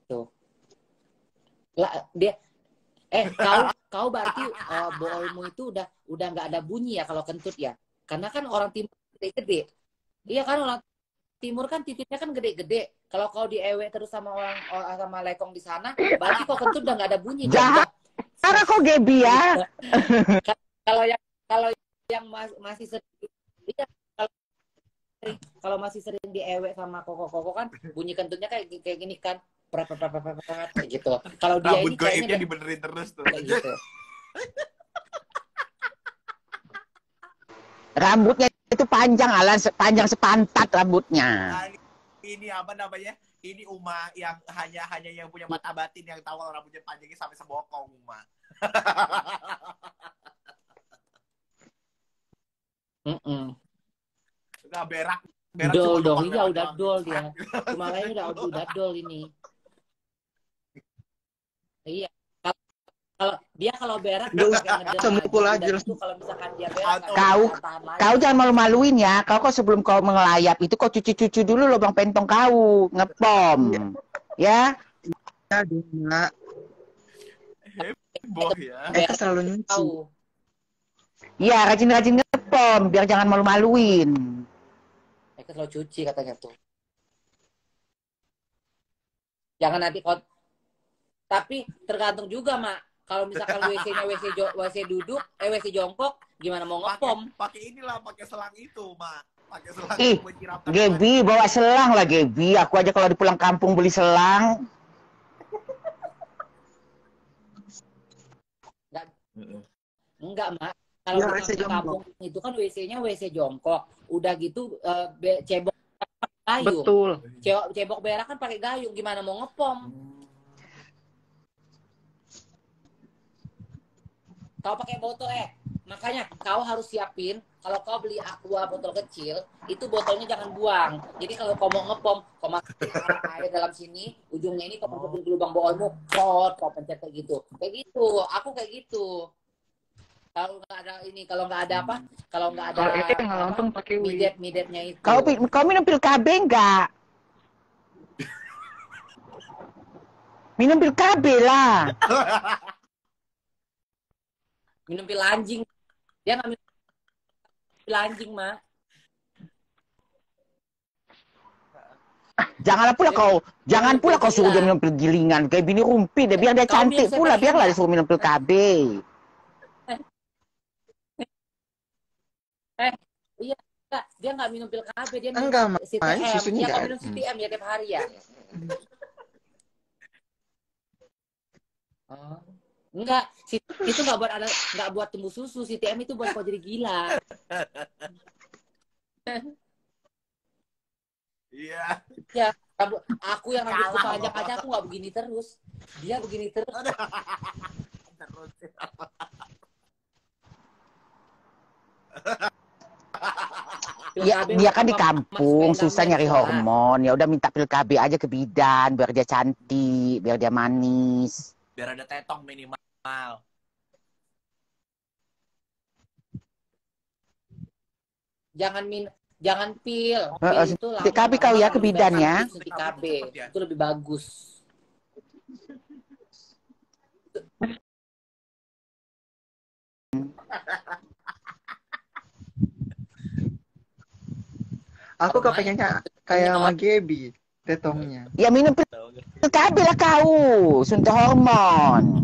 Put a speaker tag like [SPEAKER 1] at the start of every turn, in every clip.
[SPEAKER 1] Tuh. Lah, kau berarti boolmu itu udah nggak ada bunyi ya kalau kentut ya? Karena kan orang timur gede-gede. Iya kan orang timur kan titiknya kan gede-gede. Kalau kau diewe terus sama orang sama lekong di sana, berarti kau kentut udah nggak ada bunyi dong.
[SPEAKER 2] Jahat. Karena kok Gebi ya?
[SPEAKER 1] Kalau yang masih sering, iya, kalau masih sering diewe sama koko kan bunyi kentutnya kayak gini kan. Kayak gitu. Kalau dia
[SPEAKER 3] rambut
[SPEAKER 1] ini kayaknya
[SPEAKER 3] dibenerin terus tuh.
[SPEAKER 1] Kayak gitu.
[SPEAKER 2] Rambutnya itu panjang, panjang sepantat rambutnya.
[SPEAKER 3] Nah, ini apa namanya? Ini Uma yang hanya yang punya mata batin yang tahu kalau rambutnya panjangnya sampai sebokong Uma. Udah berak
[SPEAKER 1] dol dong, iya udah dol dia. Kemarin udah dol ini. Iya. Kalau berak
[SPEAKER 4] semukul aja
[SPEAKER 1] itu kalau misalkan dia berak
[SPEAKER 2] kau jangan malu-maluin ya. Kau sebelum kau mengelayap itu kau cuci dulu lubang pentong kau, ngepom. Ya.
[SPEAKER 4] Enggak.
[SPEAKER 3] Heboh ya.
[SPEAKER 4] Selalu nyuci.
[SPEAKER 2] Iya, rajin-rajin ngepom biar jangan malu-maluin.
[SPEAKER 1] Selalu cuci katanya tuh. Jangan nanti tapi tergantung juga, Mak. Kalau misalkan WC-nya WC duduk, WC jongkok, gimana mau ngepom?
[SPEAKER 3] Pakai inilah, pakai selang itu, Mak. Pakai selang.
[SPEAKER 2] Gebi bawa selang lah, Gebi. Aku aja kalau di pulang kampung beli selang.
[SPEAKER 1] Enggak, Mak. Kalau di kampung itu kan WC-nya WC jongkok. Udah gitu cebok gayung.
[SPEAKER 4] Betul.
[SPEAKER 1] Cebok berak kan pakai gayung, gimana mau ngepom? Kau pakai botol makanya kau harus siapin kalau kau beli aqua botol kecil itu botolnya jangan buang. Jadi kalau kau mau ngepom, kau masukin air dalam sini, ujungnya ini kau masukin ke lubang boolmu, kau pencet kayak gitu. Kayak gitu, aku kayak gitu. Kalau nggak ada ini, kalau nggak ada midet-midetnya itu.
[SPEAKER 2] Kau minum pil KB enggak? Minum pil KB lah.
[SPEAKER 1] Minum pil anjing. Dia nggak minum pil anjing, Mak.
[SPEAKER 2] Jangan pula kau suruh dia minum pil gilingan. Kayak bini rumpi deh, biar dia cantik pula. Biarlah dia suruh minum pil KB.
[SPEAKER 1] Iya, dia nggak minum pil KB, dia minum
[SPEAKER 4] CTM.
[SPEAKER 1] Dia nggak minum CTM ya tiap hari ya. Enggak, itu nggak buat tumbuh susu. CTM itu buat kau jadi gila.
[SPEAKER 3] Iya.
[SPEAKER 1] Ya, aku yang rambutku panjang aja aku nggak begini terus. Dia begini terus.
[SPEAKER 2] Dia kan di kampung, susah nyari hormon. Ya udah minta pil KB aja ke bidan biar dia cantik, biar dia manis.
[SPEAKER 3] Biar ada tetong minimal.
[SPEAKER 1] Jangan pil itu
[SPEAKER 2] suntik KB kau ya ke bidan ya.
[SPEAKER 1] Suntik KB itu lebih bagus.
[SPEAKER 4] Aku kepengennya kayak sama Gebi tetongnya.
[SPEAKER 2] Ya minum pil KB lah kau, suntik hormon.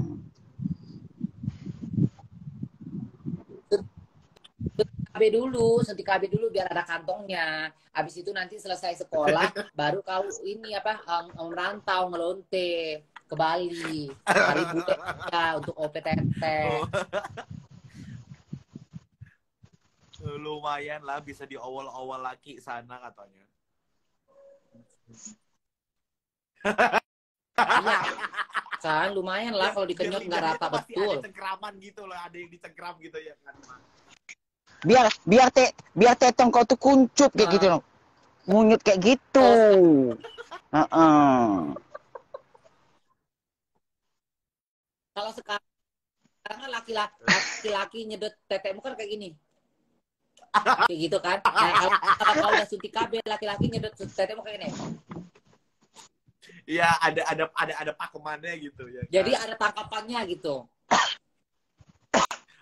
[SPEAKER 1] Suntik KB dulu biar ada kantongnya. Habis itu nanti selesai sekolah baru kau ini merantau ngelonte ke Bali. Cari bule ya untuk OPTT.
[SPEAKER 3] Lumayan lah bisa diowol-owol lagi sana katanya.
[SPEAKER 1] Iya. Kan lumayan lah kalau dikenyot nggak rata betul.
[SPEAKER 3] Ada cengkraman gitu loh, ada yang dicengkram gitu ya kan.
[SPEAKER 2] Biar tetong kau tuh kuncut kayak gitu loh. Ngunyut kayak gitu.
[SPEAKER 1] Kalau sekarang laki-laki nyedot tetekmu kan kayak gini. kayak gitu kan. Nah, kalau kau udah suntik KB laki-laki nyedot tetemu kayak gini.
[SPEAKER 3] Iya, ada pakemannya gitu ya. Kan?
[SPEAKER 1] Jadi ada tangkapannya gitu.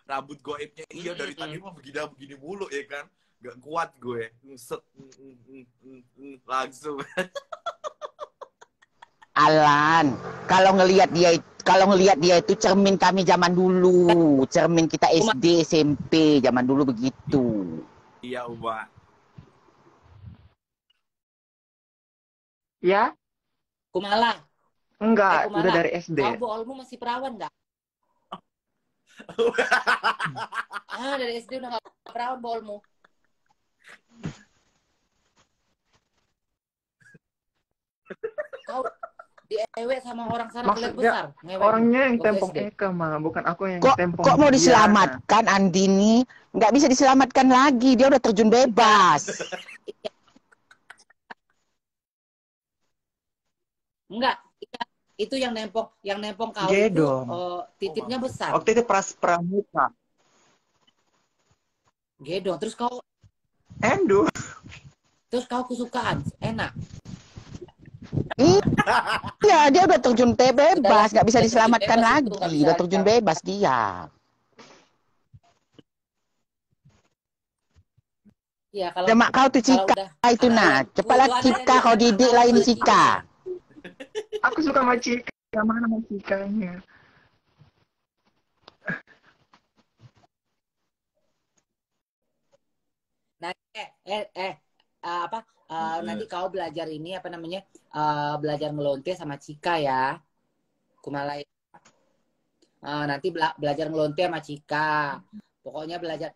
[SPEAKER 3] Rambut goibnya iya dari tadi mah begini mulu ya kan. Gak kuat gue. Set langsung.
[SPEAKER 2] Alan, kalau ngelihat dia itu cermin kami zaman dulu, cermin kita SD, SMP zaman dulu begitu.
[SPEAKER 3] Iya, Uma.
[SPEAKER 4] Ya?
[SPEAKER 1] Kumala.
[SPEAKER 4] Enggak,
[SPEAKER 1] Kumala,
[SPEAKER 4] udah dari SD.
[SPEAKER 1] kau boolmu masih perawan nggak? Dari SD udah nggak perawan boolmu. Kau diewe sama orang sana kulit besar.
[SPEAKER 4] Orangnya yang tempong Eka mah, bukan aku yang tempong.
[SPEAKER 2] Kok mau diselamatkan Andini? Nggak bisa diselamatkan lagi, dia udah terjun bebas.
[SPEAKER 1] Enggak, itu yang nempong kau
[SPEAKER 4] Gedong.
[SPEAKER 1] itu titiknya besar.
[SPEAKER 4] Waktu itu pramuka.
[SPEAKER 1] Gedong, terus kau kesukaan, enak.
[SPEAKER 2] Iya, dia udah terjun bebas, nggak bisa diselamatkan lagi, udah terjun bebas dia.
[SPEAKER 1] Iya, kalau
[SPEAKER 2] mak kau tuh Cika itu nah, cepatlah Cika kau didik lah ini Cika.
[SPEAKER 4] Aku suka sama Cika, mana sama Cikanya?
[SPEAKER 1] Nah, nanti kau belajar ini apa namanya? Belajar melonte sama Cika ya. Kumala. Nanti belajar melonte sama Cika. Pokoknya belajar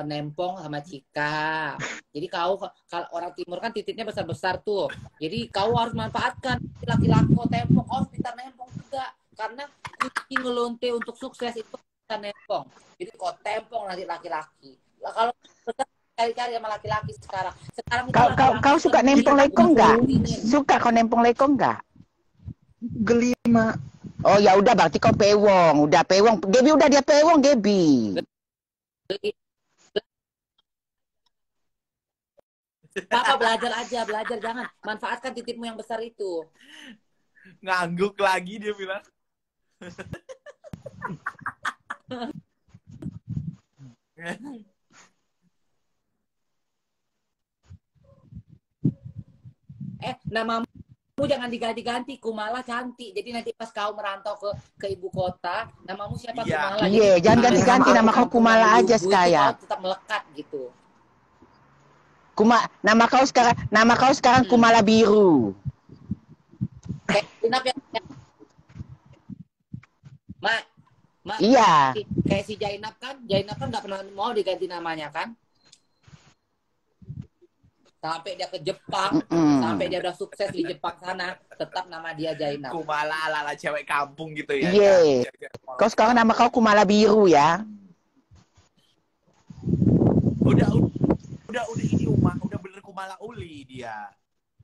[SPEAKER 1] nempong sama Cika. Jadi kau kalau orang timur kan titiknya besar-besar tuh. Jadi kau harus manfaatkan laki-laki tempong, kau harus pintar nempong juga. Karena kunci ngelonte untuk sukses itu bisa nempong. Jadi kau tempong nanti laki-laki. Kalau cari-cari sama laki-laki sekarang.
[SPEAKER 2] Kau suka nempong lekong nggak? Suka kau nempong lekong nggak?
[SPEAKER 4] Gelima.
[SPEAKER 2] Oh ya udah berarti kau pewong, udah pewong. Gebi udah dia pewong Gebi.
[SPEAKER 1] Papa belajar jangan manfaatkan titipmu yang besar itu.
[SPEAKER 3] Ngangguk lagi dia bilang.
[SPEAKER 1] Namamu jangan diganti-ganti, Kumala cantik. Jadi nanti pas kau merantau ke ibu kota, namamu siapa? Kumala.
[SPEAKER 2] Iya, jangan ganti-ganti nama kau Kumala aja sekaya.
[SPEAKER 1] Kau tetap melekat gitu.
[SPEAKER 2] Nama kau sekarang Kumala Biru.
[SPEAKER 1] Kenapa ya? Mak.
[SPEAKER 2] Iya.
[SPEAKER 1] Kayak si Jainab kan nggak pernah mau diganti namanya kan? Sampai dia ke Jepang, sampai dia udah sukses di Jepang sana, tetap nama dia Jainab.
[SPEAKER 3] Kumala ala cewek kampung gitu ya.
[SPEAKER 2] Iya. Kau sekarang nama kau Kumala Biru ya.
[SPEAKER 3] Udah ini udah bener Kumala Uli dia.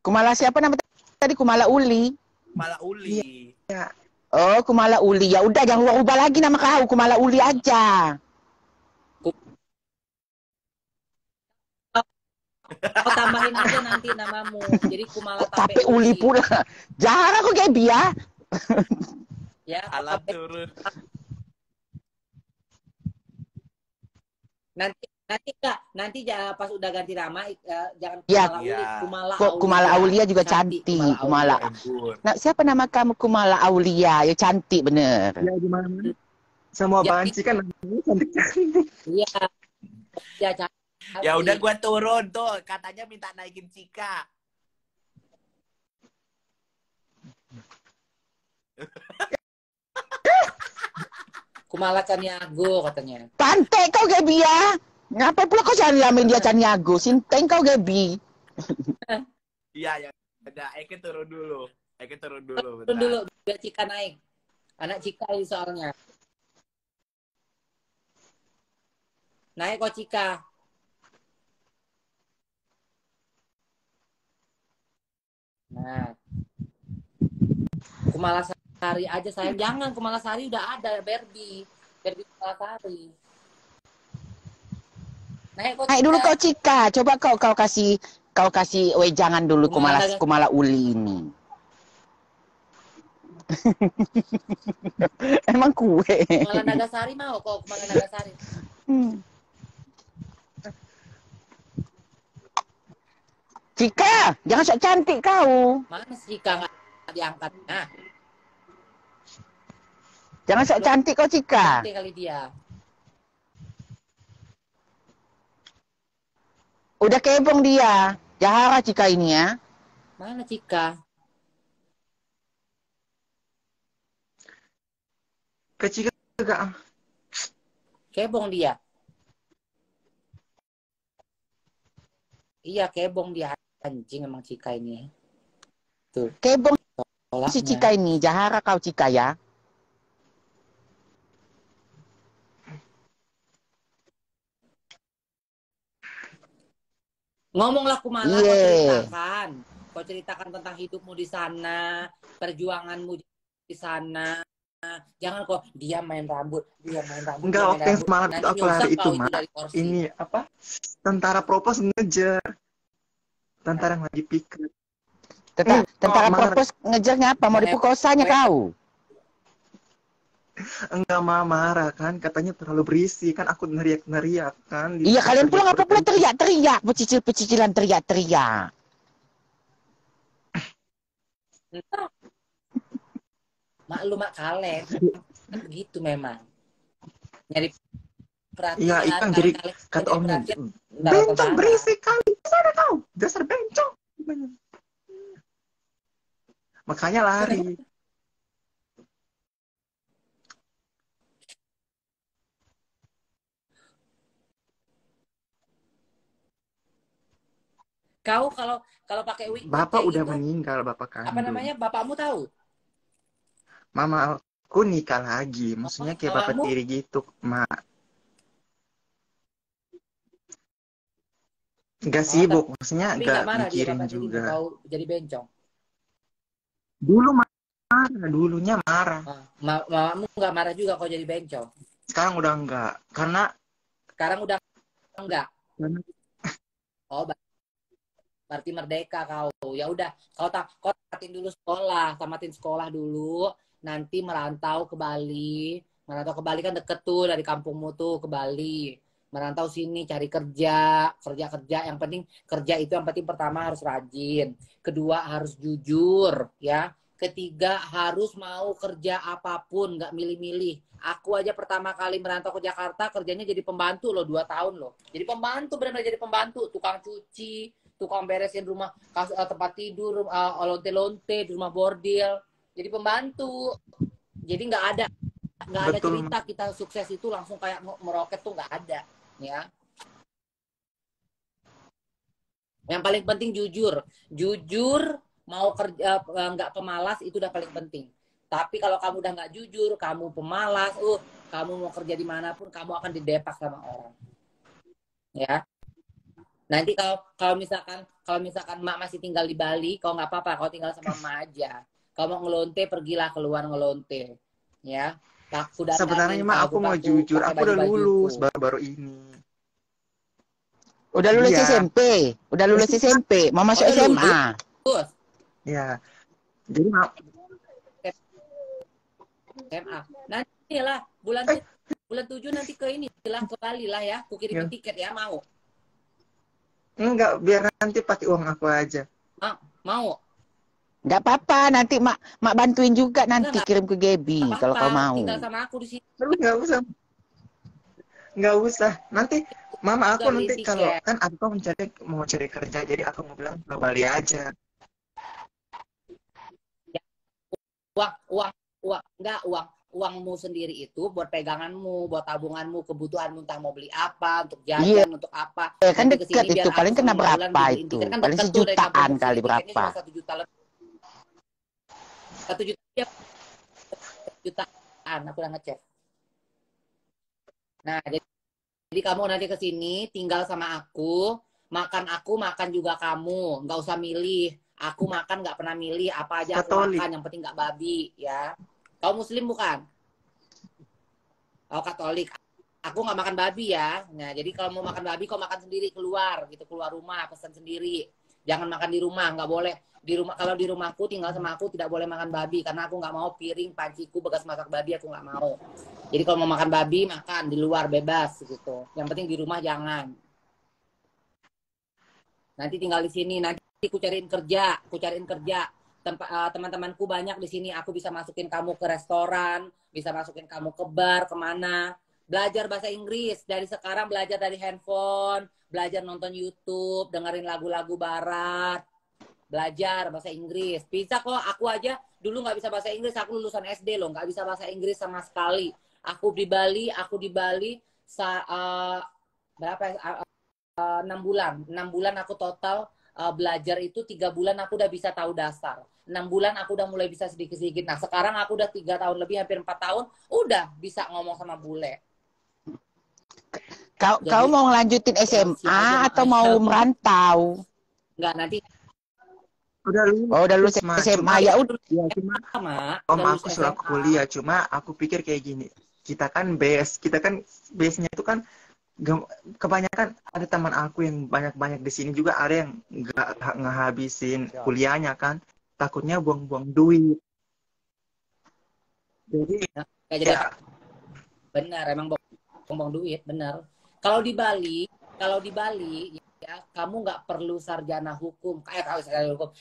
[SPEAKER 2] Kumala siapa nama tadi? Kumala Uli.
[SPEAKER 3] Kumala Uli.
[SPEAKER 4] Ya.
[SPEAKER 2] Oh, Kumala Uli. Ya udah jangan ubah lagi nama kau, Kumala Uli aja.
[SPEAKER 1] Kau tambahin aja nanti namamu. Jadi Kumala
[SPEAKER 2] Tapi Uli pula. Jarang aku kayak dia.
[SPEAKER 1] Ya,
[SPEAKER 3] alat turun.
[SPEAKER 1] Nanti pas udah ganti nama jangan
[SPEAKER 2] Kumala
[SPEAKER 1] Uli,
[SPEAKER 2] Kumala Aulia juga cantik. Kumala. Nah, siapa nama kamu Kumala Aulia? Ya cantik bener.
[SPEAKER 4] Ya gimana? Semua banci kan cantik-cantik.
[SPEAKER 1] Iya. Ya cantik.
[SPEAKER 3] Ya udah gua turun tuh, katanya minta naikin Cika.
[SPEAKER 1] Kumala Caniago katanya.
[SPEAKER 2] Pantai kau Gebi ya. Ngapa pula kau nyamain dia Caniago? Sinteng kau Gebi.
[SPEAKER 3] Iya ya. Udah, Eke turun dulu.
[SPEAKER 1] Turun dulu biar Cika naik. Anak Cika ini soalnya. Naik kok Cika. Nah, Kumala Sari aja sayang, jangan Kumala Sari udah ada Barbie Kumala Sari.
[SPEAKER 2] Naik dulu kau Cika. Coba kau kasih wejangan dulu kumala uli ini. Emang kue.
[SPEAKER 1] Kumala Nagasari mau kok Kumala Nagasari.
[SPEAKER 2] Cika, jangan sok cantik kau.
[SPEAKER 1] Mana sih Cika nggak diangkat? Nah,
[SPEAKER 2] Jangan sok cantik kau Cika.
[SPEAKER 1] cantik kali dia.
[SPEAKER 2] Udah kebong dia. Jahara Cika ini ya.
[SPEAKER 1] Mana Cika?
[SPEAKER 4] Kecil enggak.
[SPEAKER 1] Kebong dia. Iya kebong dia. Anjing emang Cika ini. Tuh.
[SPEAKER 2] Kebong
[SPEAKER 1] Tolaknya.
[SPEAKER 2] si Cika ini. Jahara kau Cika ya.
[SPEAKER 1] Ngomonglah Kumala,
[SPEAKER 2] Iya.
[SPEAKER 1] kau ceritakan tentang hidupmu di sana, perjuanganmu di sana. Jangan kok dia main rambut.
[SPEAKER 4] Enggak, waktu yang semalam itu aku lari itu, Mak. Ini apa? Tentara propos ngejar. Tentara yang lagi piket.
[SPEAKER 2] Tentara propos ngejarnya apa? Mau diperkosanya kau?
[SPEAKER 4] Enggak, marah kan, katanya terlalu berisi kan, aku neriak-neriak kan.
[SPEAKER 2] Iya, kalian pulang apa pula teriak-teriak, pecicilan teriak-teriak.
[SPEAKER 1] Maklum mak kalian kan begitu memang. Nyari perhatian.
[SPEAKER 4] Iya, Ikang jadi kata omnya, bencong berisik kali, sana kau, dasar bencong. Makanya lari.
[SPEAKER 1] Kau kalau pakai wig
[SPEAKER 4] Bapak
[SPEAKER 1] kayak
[SPEAKER 4] udah
[SPEAKER 1] gitu,
[SPEAKER 4] meninggal, bapak kandung.
[SPEAKER 1] apa namanya? Bapakmu tahu?
[SPEAKER 4] Mama aku nikah lagi, maksudnya kayak bapak tiri gitu, Mak. Gak sibuk, maksudnya
[SPEAKER 1] Tapi
[SPEAKER 4] gak
[SPEAKER 1] marah dia
[SPEAKER 4] mikirin
[SPEAKER 1] bapak tirimu
[SPEAKER 4] juga.
[SPEAKER 1] kau jadi bencong.
[SPEAKER 4] Dulu marah, dulunya marah.
[SPEAKER 1] Mamamu nggak marah juga kau jadi bencong.
[SPEAKER 4] Sekarang udah enggak, karena
[SPEAKER 1] Sekarang udah enggak. Oh, berarti merdeka kau. Ya udah, kau tamatin dulu sekolah, tamatin sekolah dulu. Nanti merantau ke Bali. Merantau ke Bali kan deket tuh dari kampungmu tuh ke Bali. Merantau sini cari kerja. Yang penting kerja itu yang penting pertama harus rajin. Kedua harus jujur, ya. Ketiga harus mau kerja apapun, nggak milih-milih. Aku aja pertama kali merantau ke Jakarta kerjanya jadi pembantu loh, 2 tahun loh. Jadi pembantu, benar-benar jadi pembantu, tukang cuci, tukang beresin rumah, tempat tidur, lonte-lonte di rumah bordil. Jadi pembantu. Jadi nggak ada
[SPEAKER 4] betul,
[SPEAKER 1] cerita kita sukses itu langsung kayak meroket tuh nggak ada, ya. Yang paling penting jujur mau kerja nggak pemalas itu udah paling penting. Tapi kalau kamu udah nggak jujur, kamu pemalas, kamu mau kerja dimanapun kamu akan didepak sama orang, ya. Nanti kalau misalkan mak masih tinggal di Bali, kau nggak apa-apa, kau tinggal sama mak aja. Kau mau ngelonte, pergilah keluar ngelonte, ya.
[SPEAKER 4] Sebenarnya mak aku mau jujur, aku udah lulus baru-baru ini.
[SPEAKER 2] Udah lulus SMP, mau masuk SMA.
[SPEAKER 1] Lulus.
[SPEAKER 4] Ya, jadi
[SPEAKER 1] SMA. Nanti lah bulan 7 nanti ke ini lah ke Bali lah ya. Ku kirim tiket ya, mau?
[SPEAKER 4] Enggak, biar nanti pakai uang aku aja.
[SPEAKER 1] Mau?
[SPEAKER 2] Enggak apa-apa, nanti mak bantuin juga nanti kirim ke Gaby kalau kau mau.
[SPEAKER 1] Tinggal sama aku di sini.
[SPEAKER 4] Enggak usah. Nanti mama aku nanti kalau kan aku mau cari kerja, jadi aku mau bilang ke Bali aja.
[SPEAKER 1] Uangmu sendiri itu buat peganganmu, buat tabunganmu, kebutuhanmu, entah mau beli apa, untuk jajan, untuk apa.
[SPEAKER 2] Kan dekat itu, paling kena berapa itu?
[SPEAKER 1] Kan
[SPEAKER 2] paling sejutaan kali berapa?
[SPEAKER 1] 1 juta lebih. 1 jutaan, aku udah ngecek. Nah, jadi kamu nanti ke sini tinggal sama aku makan juga kamu, nggak usah milih. Aku makan nggak pernah milih, apa aja aku makan, yang penting nggak babi, ya. Kau Muslim bukan? Kau Katolik. aku nggak makan babi ya. Nah, jadi kalau mau makan babi, kau makan sendiri keluar gitu, keluar rumah, pesan sendiri. Jangan makan di rumah, nggak boleh. Di rumah, kalau di rumahku tinggal sama aku tidak boleh makan babi karena aku nggak mau piring panciku bekas masak babi, aku nggak mau. Jadi kalau mau makan babi makan di luar bebas gitu. Yang penting di rumah jangan. Nanti tinggal di sini, nanti aku cariin kerja. Teman-temanku banyak di sini, aku bisa masukin kamu ke restoran, bisa masukin kamu ke bar, kemana. Belajar bahasa Inggris, dari sekarang belajar dari handphone, belajar nonton YouTube, dengerin lagu-lagu barat, belajar bahasa Inggris. Bisa kok, aku aja dulu nggak bisa bahasa Inggris, aku lulusan SD loh, nggak bisa bahasa Inggris sama sekali. Aku di Bali, berapa ya? 6 bulan aku total belajar itu 3 bulan aku udah bisa tahu dasar, 6 bulan aku udah mulai bisa sedikit-sedikit. Nah sekarang aku udah 3 tahun lebih, hampir 4 tahun udah bisa ngomong sama bule.
[SPEAKER 2] Kau mau ngelanjutin SMA atau mau merantau?
[SPEAKER 1] Enggak, nanti
[SPEAKER 2] udah lulus SMA ya udah.
[SPEAKER 4] Om aku selaku kuliah, cuma aku pikir kayak gini, kita kan base-nya itu kan kebanyakan ada teman aku yang banyak di sini juga ada yang nggak ngehabisin kuliahnya kan, takutnya buang-buang duit. Jadi
[SPEAKER 1] ya benar, emang buang duit, benar. Kalau di Bali ya kamu nggak perlu sarjana hukum,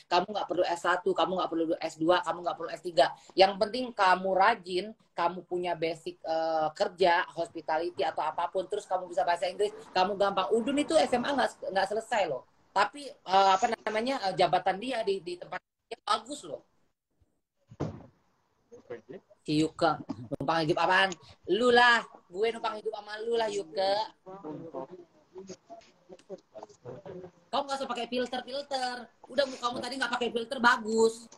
[SPEAKER 1] kamu nggak perlu S1, kamu nggak perlu S2, kamu nggak perlu S3. Yang penting kamu rajin, kamu punya basic kerja, hospitality atau apapun, terus kamu bisa bahasa Inggris, kamu gampang. Udun itu SMA nggak selesai loh, tapi jabatan dia di tempat dia bagus loh. Si Yuka numpang hidup apaan? Lu lah, gue numpang hidup sama lu lah Yuka. Kau nggak usah pakai filter. Udah mukamu tadi nggak pakai filter bagus.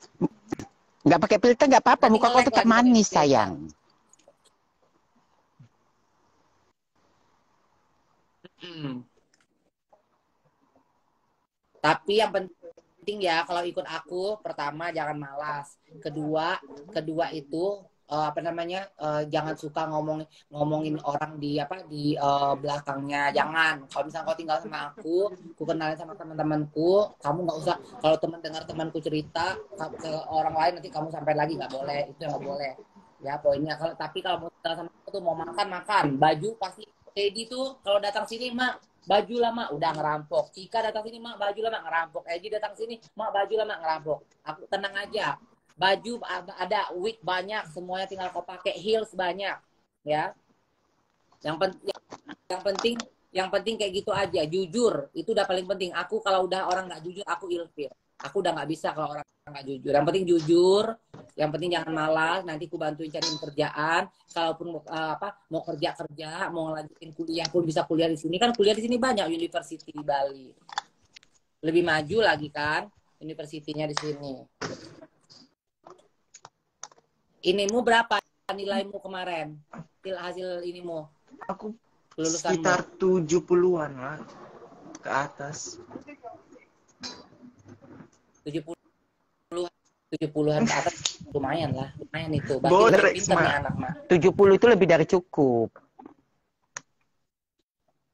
[SPEAKER 2] Nggak pakai filter nggak apa-apa, muka kau tetap manis sayang.
[SPEAKER 1] Tapi yang penting ya kalau ikut aku, pertama jangan malas. Kedua itu jangan suka ngomongin orang di belakangnya. Jangan. Kalau misalnya kau tinggal sama aku kenalin sama teman-temanku, kamu nggak usah, kalau dengar temanku cerita ke orang lain nanti kamu sampai lagi, nggak boleh. Itu yang nggak boleh ya poinnya. Tapi kalau mau tinggal sama aku tuh, mau makan, baju pasti Teddy tuh kalau datang sini mak baju lah mak udah ngerampok. Cika datang sini mak baju lah mak ngerampok. Eji datang sini mak baju lah mak ngerampok. Aku tenang aja. Baju ada, wig banyak, semuanya tinggal kau pakai, heels banyak, ya. Yang penting kayak gitu aja, jujur, itu udah paling penting. Aku kalau udah orang nggak jujur, aku ilfil. Aku udah nggak bisa kalau orang nggak jujur. Yang penting jujur, yang penting jangan malas. Nanti aku bantuin cariin kerjaan. Kalaupun mau kerja, mau lanjutin kuliah pun bisa kuliah di sini. Kan kuliah di sini banyak university di Bali. Lebih maju lagi kan, universitinya di sini. Inimu berapa nilaimu kemarin? Hasil inimu?
[SPEAKER 4] Aku sekitar 70-an lah ke atas.
[SPEAKER 1] 70-an ke atas lumayan lah, lumayan itu. Berarti pintar nih anak mak.
[SPEAKER 2] 70 itu lebih dari cukup.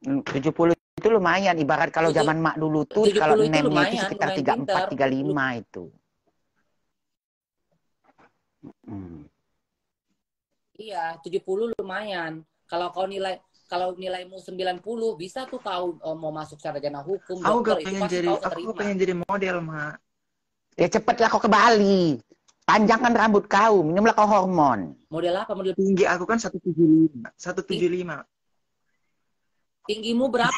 [SPEAKER 2] 70 itu lumayan, ibarat kalau zaman mak dulu tuh kalau NEM-nya itu sekitar 34, 35 itu.
[SPEAKER 1] Iya, 70 lumayan. Kalau nilaimu 90, bisa tuh kau mau masuk sarjana hukum, dokter,
[SPEAKER 4] aku pengen jadi model, Mak.
[SPEAKER 2] Ya cepatlah kau ke Bali. Panjangkan rambut kau, minumlah kau hormon.
[SPEAKER 1] Model apa? Model
[SPEAKER 4] tinggi aku kan 175.
[SPEAKER 1] Tinggimu berapa?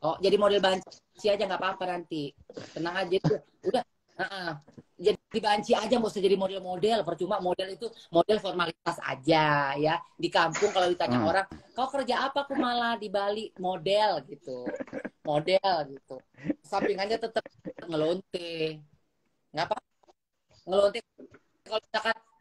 [SPEAKER 1] Oh, jadi model banci aja nggak apa-apa nanti. Tenang aja tuh. Udah. Jadi banci aja, nggak usah jadi model-model. Percuma, model itu model formalitas aja ya. Di kampung kalau ditanya orang, kau kerja apa? Aku malah di Bali model gitu. Model gitu. Sampingannya tetap ngelonte. Ngapa? Ngelonte.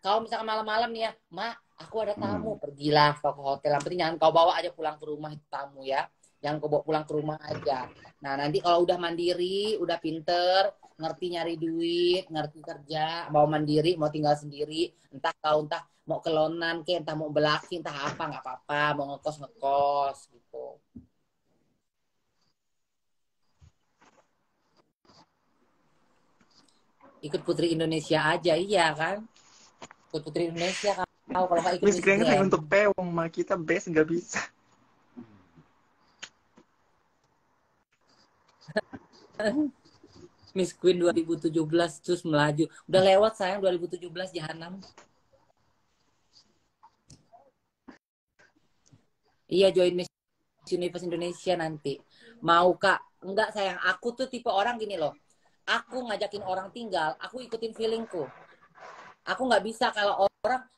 [SPEAKER 1] Kalau misalkan malam-malam nih ya, mak, aku ada tamu, pergilah ke hotel. Yang penting jangan kau bawa aja pulang ke rumah itu tamu ya. yang kau bawa pulang ke rumah aja. Nah, nanti kalau udah mandiri, udah pinter, ngerti nyari duit, ngerti kerja, mau mandiri, mau tinggal sendiri, entah mau kelonan ke, entah mau belaki, entah apa, nggak apa-apa, mau ngekos gitu. Ikut Putri Indonesia aja, iya kan? Ikut Putri Indonesia kan? Kalau nggak ikut
[SPEAKER 4] Miss
[SPEAKER 1] Miss
[SPEAKER 4] Grand kan hanya
[SPEAKER 1] Grand.
[SPEAKER 4] untuk pewong, mah kita best nggak bisa.
[SPEAKER 1] Miss Queen 2017 terus melaju. Udah lewat sayang 2017 jahanam. Iya join Miss Universe Indonesia nanti. Mau Kak? Enggak sayang, aku tuh tipe orang gini loh. Aku ngajakin orang tinggal, aku ikutin feelingku. Aku nggak bisa kalau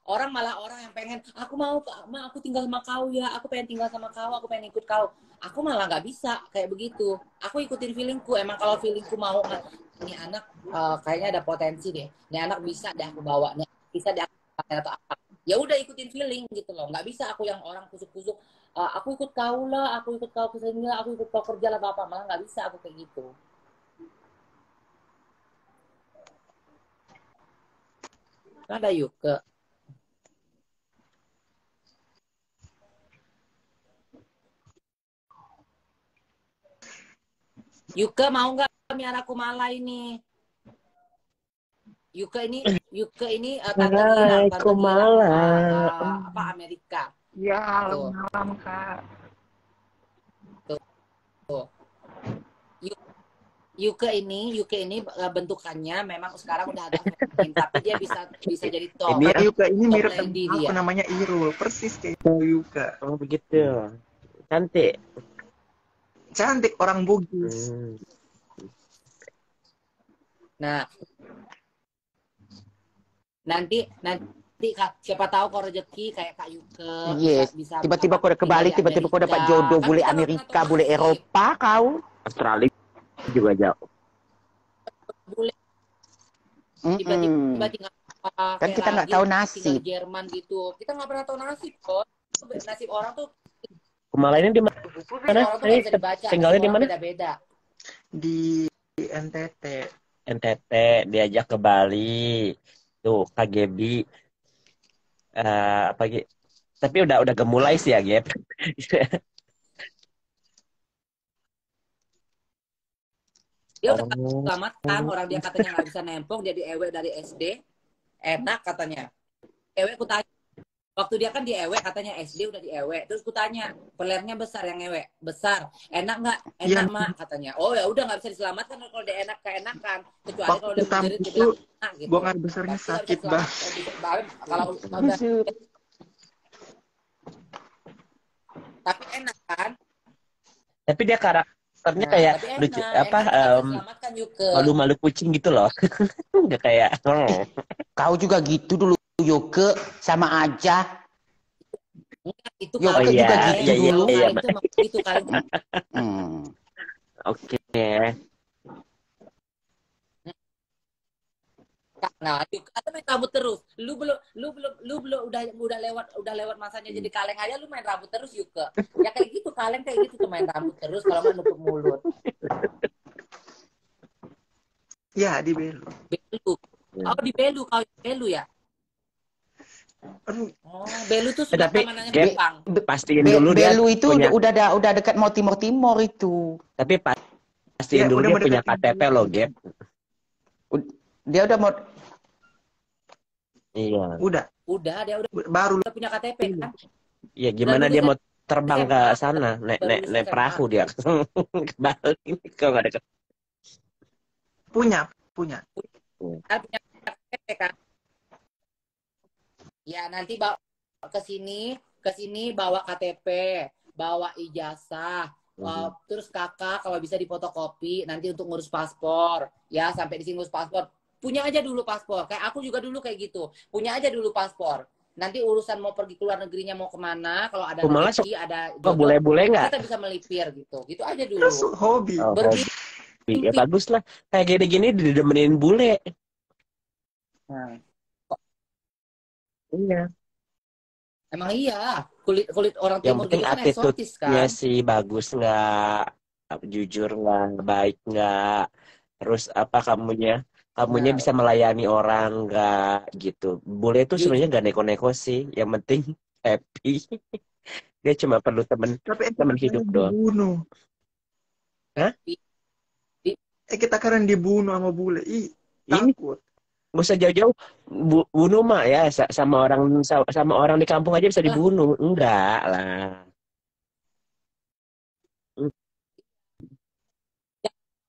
[SPEAKER 1] orang malah orang yang pengen aku mau aku tinggal sama kau ya, aku pengen tinggal sama kau, aku pengen ikut kau. Aku malah nggak bisa kayak begitu. Aku ikutin feelingku. Emang kalau feelingku mau ini anak kayaknya ada potensi deh. Ini anak bisa deh aku bawa, nih bisa deh aku atau apa. Ya udah ikutin feeling gitu loh. Nggak bisa aku yang orang kusuk-kusuk. Aku ikut kau lah, aku ikut kau kesini lah, aku ikut kau kerja lah apa malah nggak bisa aku kayak gitu. Ada yuk ke Yuka mau nggak Miara Kumala ini? Yuka ini Tante Gilang apa Amerika.
[SPEAKER 4] Ya,
[SPEAKER 1] Tuh,
[SPEAKER 4] malam Kak.
[SPEAKER 1] tuh. Yuka ini bentukannya memang sekarang udah agak feminin, tapi dia bisa jadi top.
[SPEAKER 4] Ini Yuka ini
[SPEAKER 1] Top
[SPEAKER 4] mirip
[SPEAKER 1] lady
[SPEAKER 4] aku,
[SPEAKER 1] dia.
[SPEAKER 4] namanya Irul, persis kayak Yuka.
[SPEAKER 5] Oh begitu, cantik.
[SPEAKER 4] Cantik, orang Bugis.
[SPEAKER 1] Nah, nanti siapa tahu kalau rezeki kayak Kak Yuka
[SPEAKER 2] Yes.
[SPEAKER 1] bisa
[SPEAKER 2] Tiba-tiba kau udah ke Bali, tiba-tiba kau dapat jodoh,
[SPEAKER 1] Kan
[SPEAKER 2] boleh
[SPEAKER 1] kita nggak
[SPEAKER 2] Amerika,
[SPEAKER 1] pernah
[SPEAKER 2] boleh
[SPEAKER 1] tahu nasib.
[SPEAKER 2] Eropa kau.
[SPEAKER 5] Australia juga jauh.
[SPEAKER 1] Boleh tiba-tiba tinggal
[SPEAKER 2] Kan kita nggak tahu nasib.
[SPEAKER 1] tinggal di Jerman gitu. Kita nggak pernah tahu nasib kok. Nasib orang tuh
[SPEAKER 5] Kumala ini di mana?
[SPEAKER 1] orang tuh nggak bisa dibaca.
[SPEAKER 5] Tinggalnya di
[SPEAKER 1] Nasib orang
[SPEAKER 5] mana?
[SPEAKER 1] Beda-beda.
[SPEAKER 4] Di NTT.
[SPEAKER 5] NTT, diajak ke Bali, tuh KGB, apa gitu. Tapi udah gemulai sih ya, Gap.
[SPEAKER 1] Dia udah selamatkan orang dia katanya nggak bisa nempong, dia diewek dari SD. Enak katanya. Ewek ku tanya. Waktu dia kan diewek katanya SD udah diewek. Terus ku tanya, pelernya besar yang ewek. Besar. Enak nggak? Enak, Mak, katanya. Oh ya udah nggak bisa diselamatkan kalau dia enak keenakan. Kecuali kalau dia menjerit dia bilang enak gitu.
[SPEAKER 4] Buangan besarnya sakit banget.
[SPEAKER 1] Kalau udah tapi enak kan?
[SPEAKER 5] Tapi dia karakternya kayak lucu, apa malu-malu kucing gitu loh. Nggak kayak
[SPEAKER 2] Kau juga gitu dulu Yoke, sama aja.
[SPEAKER 1] Itu
[SPEAKER 2] Yoke juga gitu dulu.
[SPEAKER 1] Itu kali.
[SPEAKER 5] Oke.
[SPEAKER 1] Nah, atau main rambut terus. Lu belum udah lewat masanya jadi kaleng aja lu main rambut terus Yuka. Ya kayak gitu kaleng kayak gitu tuh main rambut terus kalau mau nutup mulut.
[SPEAKER 4] Ya, di Belu.
[SPEAKER 1] Belu. Oh, di Belu kau Belu ya?
[SPEAKER 4] Aduh.
[SPEAKER 1] Oh, Belu tuh sudah namanya Jepang.
[SPEAKER 5] Pastiin dulu dia
[SPEAKER 2] Belu itu
[SPEAKER 5] punya...
[SPEAKER 2] udah dekat mau timur itu.
[SPEAKER 5] Tapi pastiin dulu dia punya KTP loh, Gap.
[SPEAKER 2] Dia udah mau.
[SPEAKER 5] Iya.
[SPEAKER 1] Udah dia
[SPEAKER 4] baru
[SPEAKER 1] udah punya KTP kan?
[SPEAKER 5] Iya, gimana dia mau terbang ke sana? Naik perahu dia ke Bali kalau nggak ada.
[SPEAKER 4] Punya.
[SPEAKER 1] Punya KTP kan? Ya nanti bawa ke sini bawa KTP, bawa ijazah. Terus kakak kalau bisa difotokopi nanti untuk ngurus paspor. Ya sampai di sini ngurus paspor. Punya aja dulu paspor. Kayak aku juga dulu kayak gitu. Punya aja dulu paspor. Nanti urusan mau pergi ke luar negerinya mau kemana, kalau ada rezeki, ada jodoh,
[SPEAKER 5] boleh nggak?
[SPEAKER 1] kita bisa melipir gitu. Gitu aja dulu.
[SPEAKER 4] Terus hobi.
[SPEAKER 5] Ya bagus lah. Kayak gini-gini didemenin bule.
[SPEAKER 1] Nah.
[SPEAKER 5] Iya.
[SPEAKER 1] Emang iya, kulit kulit orang
[SPEAKER 5] Yang
[SPEAKER 1] timur
[SPEAKER 5] penting
[SPEAKER 1] gini kan eksotis
[SPEAKER 5] attitude-nya
[SPEAKER 1] kan.
[SPEAKER 5] sih bagus nggak, jujur nggak, baik nggak, terus apa kamunya
[SPEAKER 1] Benar.
[SPEAKER 5] bisa melayani orang nggak gitu. Bule itu
[SPEAKER 1] Jujur.
[SPEAKER 5] sebenarnya nggak neko-neko sih, yang penting happy. Dia cuma perlu temen
[SPEAKER 4] Tapi
[SPEAKER 5] temen
[SPEAKER 4] kita
[SPEAKER 5] hidup
[SPEAKER 4] kadang
[SPEAKER 5] doang.
[SPEAKER 4] dibunuh.
[SPEAKER 5] Hah?
[SPEAKER 1] Di- di-
[SPEAKER 4] Kita kadang dibunuh sama bule. Ih,
[SPEAKER 5] Ini
[SPEAKER 4] takut.
[SPEAKER 5] nggak usah jauh-jauh, bunuh mah ya sama orang di kampung aja bisa
[SPEAKER 1] lah,
[SPEAKER 5] dibunuh, enggak lah.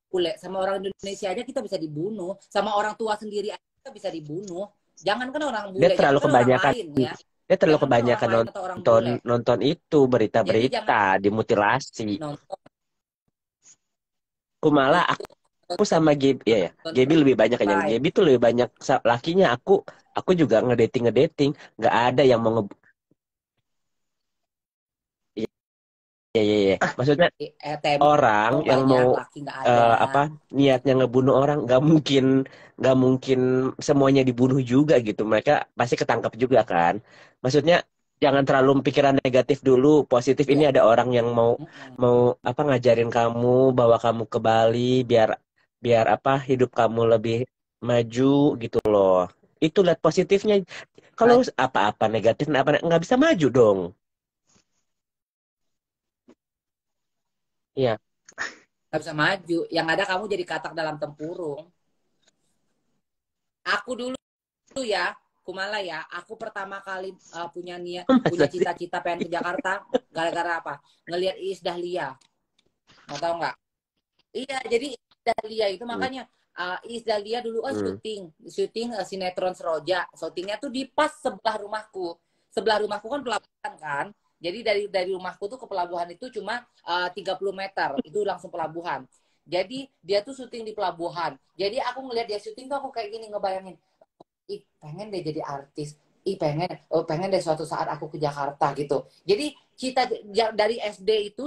[SPEAKER 1] bule sama orang Indonesia aja kita bisa dibunuh, sama orang tua sendiri aja kita bisa dibunuh. Jangankan orang
[SPEAKER 5] Dia
[SPEAKER 1] bule,
[SPEAKER 5] terlalu
[SPEAKER 1] jangankan orang
[SPEAKER 5] kebanyakan
[SPEAKER 1] lain ya.
[SPEAKER 5] dia terlalu
[SPEAKER 1] Jangankan orang
[SPEAKER 5] kebanyakan
[SPEAKER 1] lain atau orang
[SPEAKER 5] nonton
[SPEAKER 1] bule.
[SPEAKER 5] nonton itu
[SPEAKER 1] Jadi
[SPEAKER 5] berita-berita
[SPEAKER 1] jangan
[SPEAKER 5] dimutilasi.
[SPEAKER 1] nonton
[SPEAKER 5] Aku malah
[SPEAKER 1] itu
[SPEAKER 5] aku sama Gaby ya, Gaby
[SPEAKER 1] nonton
[SPEAKER 5] lebih banyak kan,
[SPEAKER 1] lain.
[SPEAKER 5] Gaby tuh lebih banyak lakinya. Aku juga ngedating nggak ada yang mau iya, iya, iya. Maksudnya orang
[SPEAKER 1] Tembok
[SPEAKER 5] yang mau
[SPEAKER 1] banyak, laki nggak ada.
[SPEAKER 5] apa niatnya ngebunuh orang, nggak mungkin semuanya dibunuh juga gitu. Mereka pasti ketangkap juga kan. Maksudnya jangan terlalu pikiran negatif dulu, positif. Ini
[SPEAKER 1] Iya.
[SPEAKER 5] ada orang yang mau
[SPEAKER 1] Mm-mm.
[SPEAKER 5] mau apa ngajarin kamu, bawa kamu ke Bali biar biar apa hidup kamu lebih maju gitu loh. Itu lihat positifnya. Kalau
[SPEAKER 1] Nah,
[SPEAKER 5] apa-apa negatif apa nggak bisa maju dong. Iya.
[SPEAKER 1] nggak bisa maju. Yang ada kamu jadi katak dalam tempurung. Aku dulu ya, Kumala ya, aku pertama kali punya niat,
[SPEAKER 5] Masa
[SPEAKER 1] punya
[SPEAKER 5] sih?
[SPEAKER 1] cita-cita pengen ke Jakarta, gara-gara apa? Ngelihat Iis Dahlia, mau tahu nggak? Iya, jadi Iis Dahlia itu
[SPEAKER 5] Hmm,
[SPEAKER 1] makanya Iis Dahlia dulu kan
[SPEAKER 5] hmm.
[SPEAKER 1] syuting sinetron Seroja, syutingnya tuh di pas sebelah rumahku. Sebelah rumahku kan pelabuhan kan, jadi dari rumahku tuh ke pelabuhan itu cuma 30 meter, itu langsung pelabuhan. Jadi dia tuh syuting di pelabuhan. Jadi aku ngelihat dia syuting tuh aku kayak gini ngebayangin, ih pengen deh jadi artis, ih pengen deh suatu saat aku ke Jakarta gitu. Jadi cita dari SD itu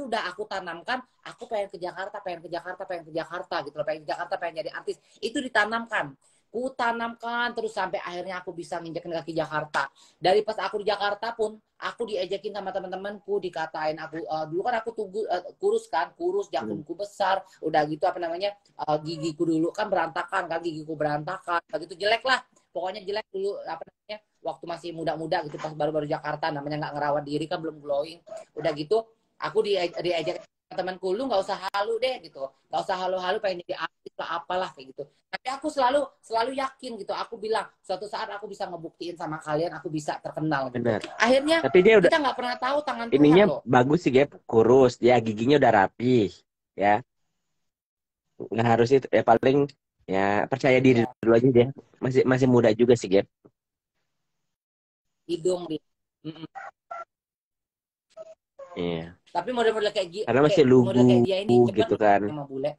[SPEAKER 1] udah aku tanamkan, aku pengen ke Jakarta, pengen ke Jakarta, pengen ke Jakarta gitu loh, pengen ke Jakarta, pengen jadi artis. Itu ditanamkan, ku tanamkan terus sampai akhirnya aku bisa nginjekin kaki Jakarta. Dari pas aku di Jakarta pun aku diejekin sama teman-temanku, dikatain aku dulu kan aku tunggu kurus kan, kurus,
[SPEAKER 5] Hmm.
[SPEAKER 1] jakunku besar, udah gitu apa namanya, gigiku dulu kan berantakan kan, gigiku berantakan begitu, jelek lah pokoknya, jelek dulu apa namanya waktu masih muda-muda gitu, pas baru-baru Jakarta, namanya nggak ngerawat diri kan, belum glowing. Udah gitu aku diajak temanku, lu nggak usah halu deh gitu, nggak usah halu-halu pengen jadi artis lah apalah kayak gitu. Tapi aku selalu selalu yakin gitu, aku bilang suatu saat aku bisa ngebuktiin sama kalian aku bisa terkenal gitu.
[SPEAKER 5] Benar.
[SPEAKER 1] Akhirnya
[SPEAKER 5] Tapi dia udah
[SPEAKER 1] kita nggak pernah tahu tangan Tuhan
[SPEAKER 5] ininya
[SPEAKER 1] loh.
[SPEAKER 5] bagus sih, Gap. Kurus, ya giginya udah rapi, ya. Nggak harus itu, ya paling ya percaya diri
[SPEAKER 1] Ya,
[SPEAKER 5] dulu aja dia. Masih masih muda juga sih, Gap.
[SPEAKER 1] hidung dia. Mm-mm.
[SPEAKER 5] Iya.
[SPEAKER 1] Tapi model-model
[SPEAKER 5] Karena
[SPEAKER 1] kayak
[SPEAKER 5] masih lugu
[SPEAKER 1] model kayak dia ini cepat
[SPEAKER 5] gitu
[SPEAKER 1] loh
[SPEAKER 5] kan.
[SPEAKER 1] sama bule.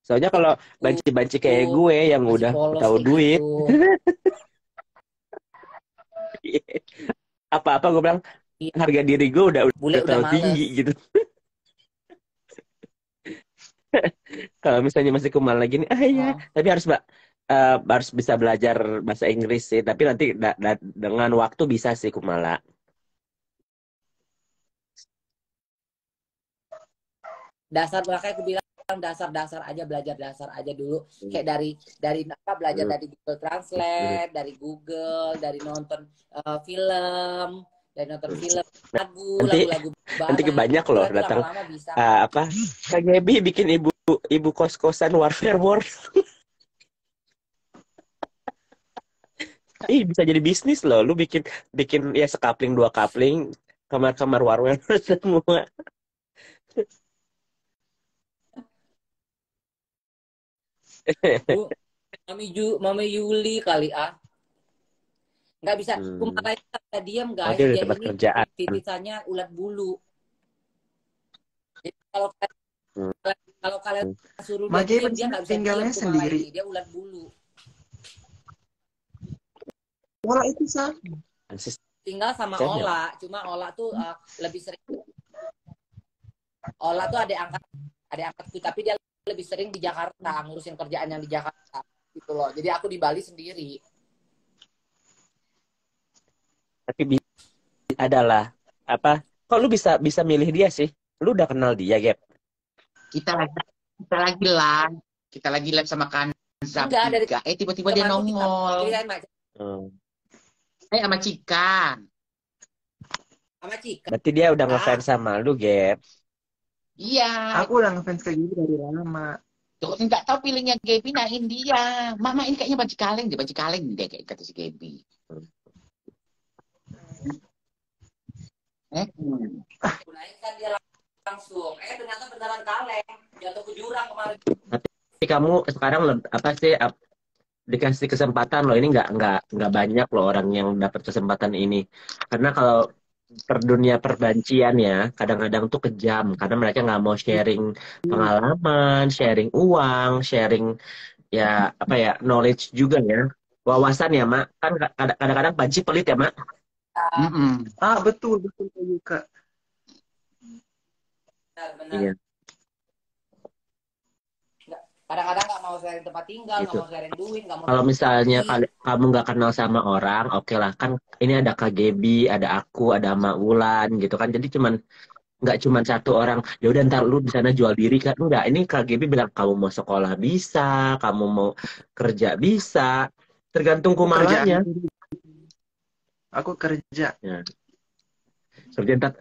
[SPEAKER 5] Soalnya kalau banci-banci kayak gue yang
[SPEAKER 1] Masih
[SPEAKER 5] udah
[SPEAKER 1] polos
[SPEAKER 5] tahu
[SPEAKER 1] kayak
[SPEAKER 5] duit,
[SPEAKER 1] gitu.
[SPEAKER 5] apa-apa gue bilang
[SPEAKER 1] Iya,
[SPEAKER 5] harga diri gue
[SPEAKER 1] bule
[SPEAKER 5] udah
[SPEAKER 1] udah
[SPEAKER 5] terlalu tinggi
[SPEAKER 1] males.
[SPEAKER 5] gitu. Kalau misalnya masih kumal lagi nih, ya,
[SPEAKER 1] Oh,
[SPEAKER 5] tapi harus bisa belajar bahasa Inggris sih. Tapi nanti dengan waktu bisa sih Kumala.
[SPEAKER 1] dasar makanya aku bilang dasar-dasar aja, belajar dasar aja dulu. Kayak dari apa, belajar
[SPEAKER 5] Hmm,
[SPEAKER 1] dari Google
[SPEAKER 5] hmm,
[SPEAKER 1] Translate, dari Google, film, dari nonton
[SPEAKER 5] hmm.
[SPEAKER 1] film, lagu,
[SPEAKER 5] Nanti
[SPEAKER 1] lagu-lagu
[SPEAKER 5] nanti
[SPEAKER 1] barat
[SPEAKER 5] banyak
[SPEAKER 1] gitu.
[SPEAKER 5] loh
[SPEAKER 1] Nanti
[SPEAKER 5] datang
[SPEAKER 1] lama-lama bisa kok.
[SPEAKER 5] apa Kak Gebi bikin ibu ibu kos-kosan warfare war. Ih, bisa jadi bisnis loh. Lu bikin bikin ya sekapling dua kapling kamar-kamar warfare semua.
[SPEAKER 1] Bu, Mami Yuli kali ah. Nggak bisa,
[SPEAKER 5] Hmm.
[SPEAKER 1] kumpulnya kita diam
[SPEAKER 5] Oh,
[SPEAKER 1] guys.
[SPEAKER 5] dia udah
[SPEAKER 1] Dia
[SPEAKER 5] tempat
[SPEAKER 1] ini
[SPEAKER 5] kerjaan.
[SPEAKER 1] titisannya ulat bulu. Jadi
[SPEAKER 5] Hmm.
[SPEAKER 1] kalau kalian suruh dia
[SPEAKER 4] Mage
[SPEAKER 1] diam,
[SPEAKER 4] di
[SPEAKER 1] dia
[SPEAKER 4] sana
[SPEAKER 1] nggak bisa diam.
[SPEAKER 4] tinggalnya
[SPEAKER 1] Kumala
[SPEAKER 4] sendiri.
[SPEAKER 1] ini dia ulat bulu.
[SPEAKER 4] Wah, itu sah.
[SPEAKER 1] Tinggal sama
[SPEAKER 5] Asistennya.
[SPEAKER 1] Ola, cuma Ola tuh lebih sering. Ola tuh ada angkatku, tapi dia lebih sering di Jakarta, ngurusin kerjaan yang di Jakarta gitu loh. Jadi aku di Bali sendiri.
[SPEAKER 5] Tapi adalah apa? Kok lu bisa bisa milih dia sih? Lu udah kenal dia, Gap?
[SPEAKER 2] Kita lagi kita lagi live, kita lagi live sama Kanza
[SPEAKER 1] Enggak, dari
[SPEAKER 2] bertiga. Tiba-tiba dia
[SPEAKER 1] temanku kita
[SPEAKER 2] nongol.
[SPEAKER 1] ceritain Mak,
[SPEAKER 5] Hmm.
[SPEAKER 2] Sama Cika.
[SPEAKER 1] sama Cika.
[SPEAKER 5] Berarti dia udah ngefans sama lu, Gap.
[SPEAKER 2] Iya.
[SPEAKER 4] Aku udah ngefans kayak gitu dari lama.
[SPEAKER 2] Terus nggak tahu pilihnya Gaby nain dia. Mama ini kayaknya baju kaleng dia kayak kata si Gaby.
[SPEAKER 1] Gunain kan dia langsung. Ternyata beneran kaleng. Jatuh ke jurang kemarin.
[SPEAKER 5] Tapi kamu sekarang apa sih dikasih kesempatan loh, ini nggak banyak loh orang yang dapat kesempatan ini, karena kalau per dunia perbancian ya kadang-kadang tuh kejam karena mereka nggak mau sharing pengalaman, sharing uang, sharing ya apa ya knowledge juga ya, wawasan ya Mak, kan kadang-kadang banci pelit ya Mak.
[SPEAKER 4] Betul betul Kak.
[SPEAKER 1] Benar-benar.
[SPEAKER 5] Iya.
[SPEAKER 1] Kadang-kadang nggak mau sharing tempat tinggal, nggak
[SPEAKER 5] Gitu.
[SPEAKER 1] mau sharing duit, nggak mau.
[SPEAKER 5] Kalau misalnya
[SPEAKER 1] sharing
[SPEAKER 5] kamu nggak kenal sama orang, oke lah kan ini ada Kak Gebi, ada aku, ada Mak Wulan gitu kan. Jadi nggak cuman satu orang. Ya udah ntar lu di sana jual diri kan. Enggak, ini Kak Gebi bilang kamu mau sekolah bisa, kamu mau kerja bisa, tergantung
[SPEAKER 4] Aku kerja.
[SPEAKER 5] kumalannya.
[SPEAKER 4] Aku kerja.
[SPEAKER 5] Ya. Kerja ntar.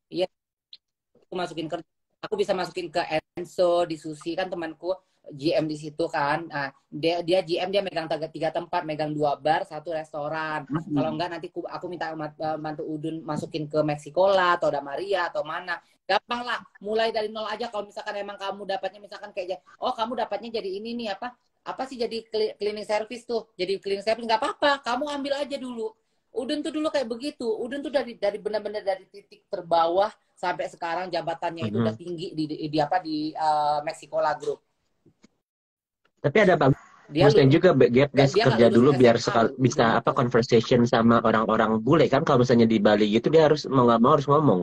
[SPEAKER 1] Iya, aku masukin kerja. Aku bisa masukin ke Enso di Susi kan temanku GM di situ kan. Nah, dia GM, dia megang tiga tempat, megang 2 bar, 1 restoran. Kalau enggak nanti aku minta bantu Udun masukin ke Meksikola atau Damaria atau mana. Gampang lah, mulai dari nol aja. Kalau misalkan emang kamu dapatnya misalkan kayak kamu dapatnya jadi ini nih apa sih jadi cleaning service tuh. Jadi cleaning service nggak apa-apa, kamu ambil aja dulu. Udun tuh dulu kayak begitu. Udun tuh dari benar-benar dari titik terbawah sampai sekarang jabatannya itu udah tinggi di Meksikola Group.
[SPEAKER 5] Tapi ada bagusnya juga Gap, guys, kerja dulu biar bisa apa conversation sama orang-orang bule kan. Kalau misalnya di Bali gitu dia harus mau nggak mau harus ngomong.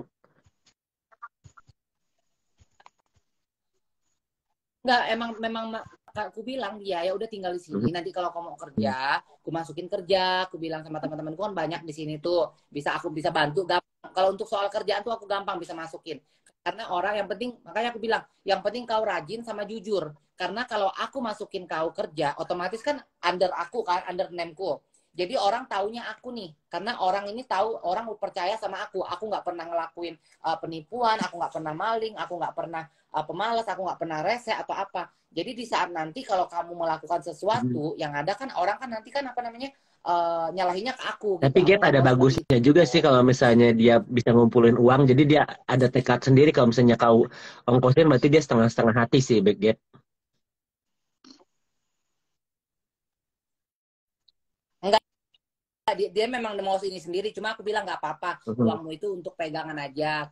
[SPEAKER 1] Enggak, memang aku bilang dia ya udah tinggal di sini. Nanti kalau kamu mau kerja, aku masukin kerja. Aku bilang sama teman-temanku kan banyak di sini tuh, aku bisa bantu. Kalau untuk soal kerjaan tuh aku gampang bisa masukin. Karena orang yang penting, makanya aku bilang, yang penting kau rajin sama jujur. Karena kalau aku masukin kau kerja, otomatis kan under aku kan, under name-ku. Jadi orang taunya aku nih, karena orang ini tahu, orang percaya sama aku. Aku nggak pernah ngelakuin penipuan, aku nggak pernah maling, aku nggak pernah pemalas, aku nggak pernah rese atau apa. Jadi di saat nanti kalau kamu melakukan sesuatu, yang ada kan orang kan nanti kan apa namanya nyalahinnya ke aku.
[SPEAKER 5] Tapi
[SPEAKER 1] gitu.
[SPEAKER 5] Gap ada bagusnya juga sih kalau misalnya dia bisa ngumpulin uang, jadi dia ada tekad sendiri. Kalau misalnya kau ongkosin berarti dia setengah-setengah hati sih Gap.
[SPEAKER 1] Enggak, dia memang mau ini sendiri, cuma aku bilang nggak apa-apa, uangmu itu untuk pegangan aja.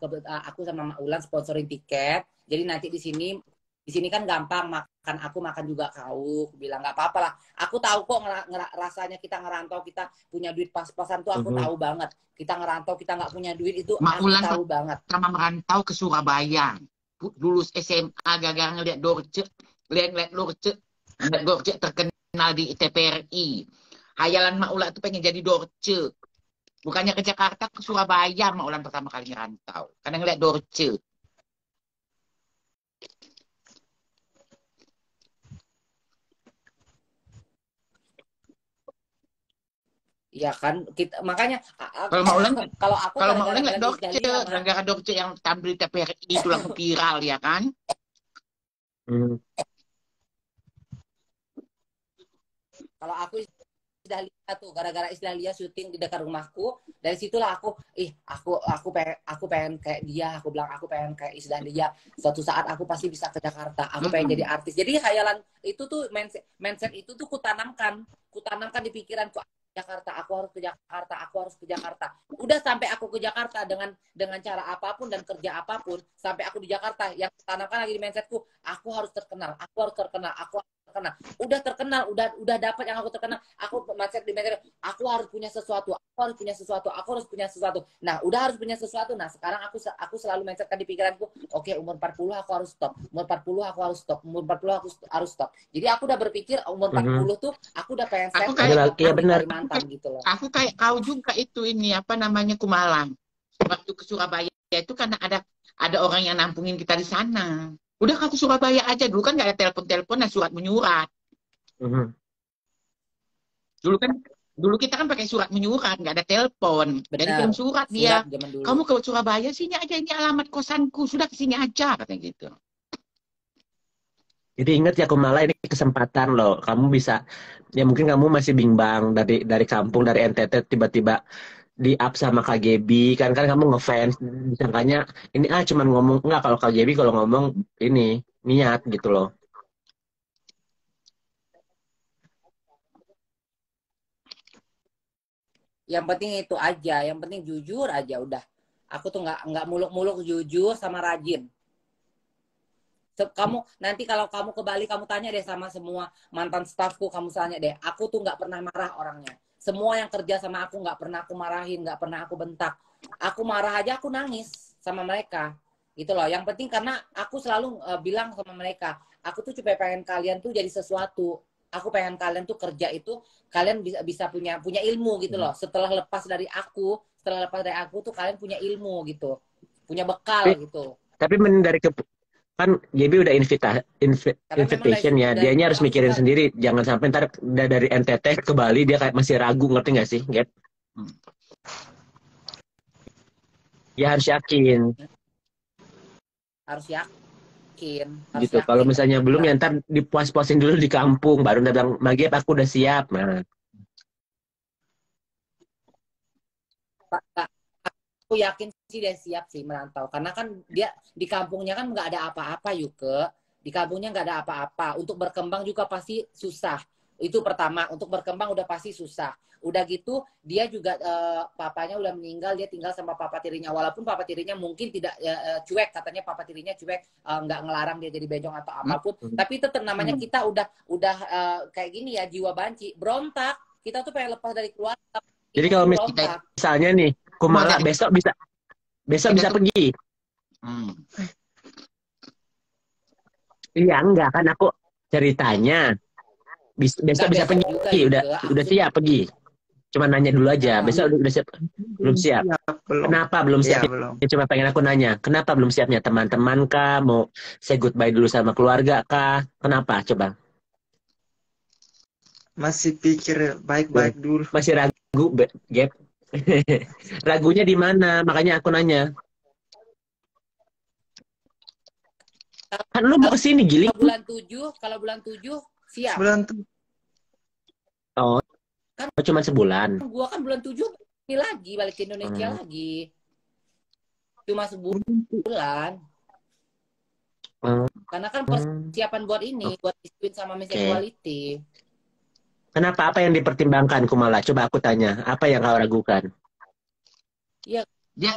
[SPEAKER 1] Aku sama Mak Ulan sponsorin tiket, jadi nanti di sini kan gampang, aku makan juga kau. Aku bilang nggak apa-apa lah, aku tahu kok rasanya kita ngerantau, kita punya duit pas-pasan tuh aku tahu banget. Kita ngerantau, kita nggak punya duit itu
[SPEAKER 2] Mak
[SPEAKER 1] aku
[SPEAKER 2] Ulan
[SPEAKER 1] tahu banget.
[SPEAKER 2] Sama merantau ke Surabaya, lulus SMA gagal ngeliat Dorce, lihat Dorce terkenal di TPRI. Hayalan Mak Ulan tuh pengen jadi Dorce. Bukannya ke Jakarta, ke Surabaya Mak Ulan pertama kali ngerantau. Karena ngeliat Dorce.
[SPEAKER 1] Ya kan, makanya
[SPEAKER 2] kalau Mak Ulan
[SPEAKER 1] kalau
[SPEAKER 2] Mak Ulan ngeliat Dorce, gara-gara Dorce yang tampil di TPRI itu langsung viral ya kan.
[SPEAKER 1] Kalau aku sudah lihat tuh, gara-gara istilah Lia syuting di dekat rumahku, dari situlah aku pengen kayak dia. Aku bilang aku pengen kayak Isdah Lia. Suatu saat aku pasti bisa ke Jakarta. Aku pengen jadi artis. Jadi khayalan itu tuh, mindset itu tuh kutanamkan di pikiranku. Jakarta, aku harus ke Jakarta. Udah sampai aku ke Jakarta dengan cara apapun dan kerja apapun, sampai aku di Jakarta, yang tanamkan lagi di mindsetku, aku harus terkenal. terkenal. Udah terkenal, udah dapat yang aku terkenal. Aku mindset di mindset, aku harus punya sesuatu, aku harus punya sesuatu, aku harus punya sesuatu. Nah, udah harus punya sesuatu. Nah, sekarang aku selalu mindsetkan di pikiranku, oke, umur 40 aku harus stop. Umur 40 aku harus stop. Umur 40 aku harus stop. Jadi aku udah berpikir umur 40 tuh aku udah pengen
[SPEAKER 2] Aku
[SPEAKER 1] settle
[SPEAKER 2] kayak
[SPEAKER 1] di
[SPEAKER 5] benar.
[SPEAKER 1] Kalimantan gitu loh.
[SPEAKER 2] Aku kayak kau juga itu ini apa namanya Kumalang. Waktu ke Surabaya itu karena ada orang yang nampungin kita di sana. Udah kau ke Surabaya aja dulu kan nggak ada telepon dan surat menyurat.
[SPEAKER 5] Mhm.
[SPEAKER 2] Dulu kita kan pakai surat menyurat, nggak ada telepon. Jadi
[SPEAKER 1] Benar.
[SPEAKER 2] kirim surat
[SPEAKER 1] Surat
[SPEAKER 2] dia.
[SPEAKER 1] zaman dulu.
[SPEAKER 2] Kamu ke Surabaya sini aja, ini alamat kosanku. Sudah kesini aja katanya gitu.
[SPEAKER 5] Jadi ingat ya Kumala, ini kesempatan loh. Kamu bisa, ya mungkin kamu masih bimbang dari kampung, dari NTT tiba-tiba di up sama KGB kan kamu ngefans, disangkanya ini cuman ngomong. Enggak, kalau KGB kalau ngomong ini niat gitu loh.
[SPEAKER 1] Yang penting itu aja, yang penting jujur aja udah. Aku tuh nggak muluk-muluk, jujur sama rajin. Kamu nanti kalau kamu ke Bali, kamu tanya deh sama semua mantan stafku, kamu tanya deh, aku tuh nggak pernah marah orangnya. Semua yang kerja sama aku nggak pernah aku marahin, nggak pernah aku bentak. Aku marah aja aku nangis sama mereka, gitu loh. Yang penting karena aku selalu bilang sama mereka, aku tuh cuma pengen kalian tuh jadi sesuatu. Aku pengen kalian tuh kerja itu kalian bisa punya ilmu gitu loh. Setelah lepas dari aku tuh kalian punya ilmu gitu, punya bekal gitu.
[SPEAKER 5] Tapi dari kan JB udah invitation ya, dianya harus mikirin sendiri, jangan sampai ntar dari NTT ke Bali dia kayak masih ragu, ngerti nggak sih, Gap? Ya harus yakin gitu. Kalau misalnya belum ya ntar dipuas-puasin dulu di kampung, baru dia bilang Magep aku udah siap. Nah,
[SPEAKER 1] aku yakin sih dia siap sih merantau, karena kan dia di kampungnya kan nggak ada apa-apa Yuke, di kampungnya nggak ada apa-apa, untuk berkembang juga pasti susah. Itu pertama, untuk berkembang udah pasti susah. Udah gitu dia juga papanya udah meninggal, dia tinggal sama papa tirinya, walaupun papa tirinya mungkin tidak cuek, katanya papa tirinya cuek, nggak ngelarang dia jadi bejong atau apapun, tapi tetap namanya kita udah kayak gini ya, jiwa banci berontak, kita tuh pengen lepas dari keluarga.
[SPEAKER 5] Jadi kalau misalnya nih Kumala besok bisa pergi. Iya enggak kan aku ceritanya besok bisa pergi juga, udah siap pergi. Cuma nanya dulu aja, besok udah siap? Belum siap. Kenapa belum siap?
[SPEAKER 4] Ya, belum.
[SPEAKER 5] Cuma pengen aku nanya, kenapa belum siapnya? Teman-teman kah? Mau say goodbye dulu sama keluarga kah? Kenapa? Coba.
[SPEAKER 4] Masih pikir baik-baik dulu.
[SPEAKER 5] Masih ragu, Gap. Ragunya di mana? Makanya aku nanya. Kan lu mau kesini, Giling.
[SPEAKER 1] Kalau bulan 7 siap.
[SPEAKER 4] Bulan tuh.
[SPEAKER 5] Oh, kan cuma sebulan.
[SPEAKER 1] Gua kan bulan 7 ini lagi balik ke Indonesia lagi. Cuma sebulan. Karena kan persiapan buat ini, buat Miss sama Miss Equality.
[SPEAKER 5] Kenapa? Apa yang dipertimbangkan Kumala? Coba aku tanya. Apa yang kau ragukan?
[SPEAKER 1] Iya.
[SPEAKER 2] Dia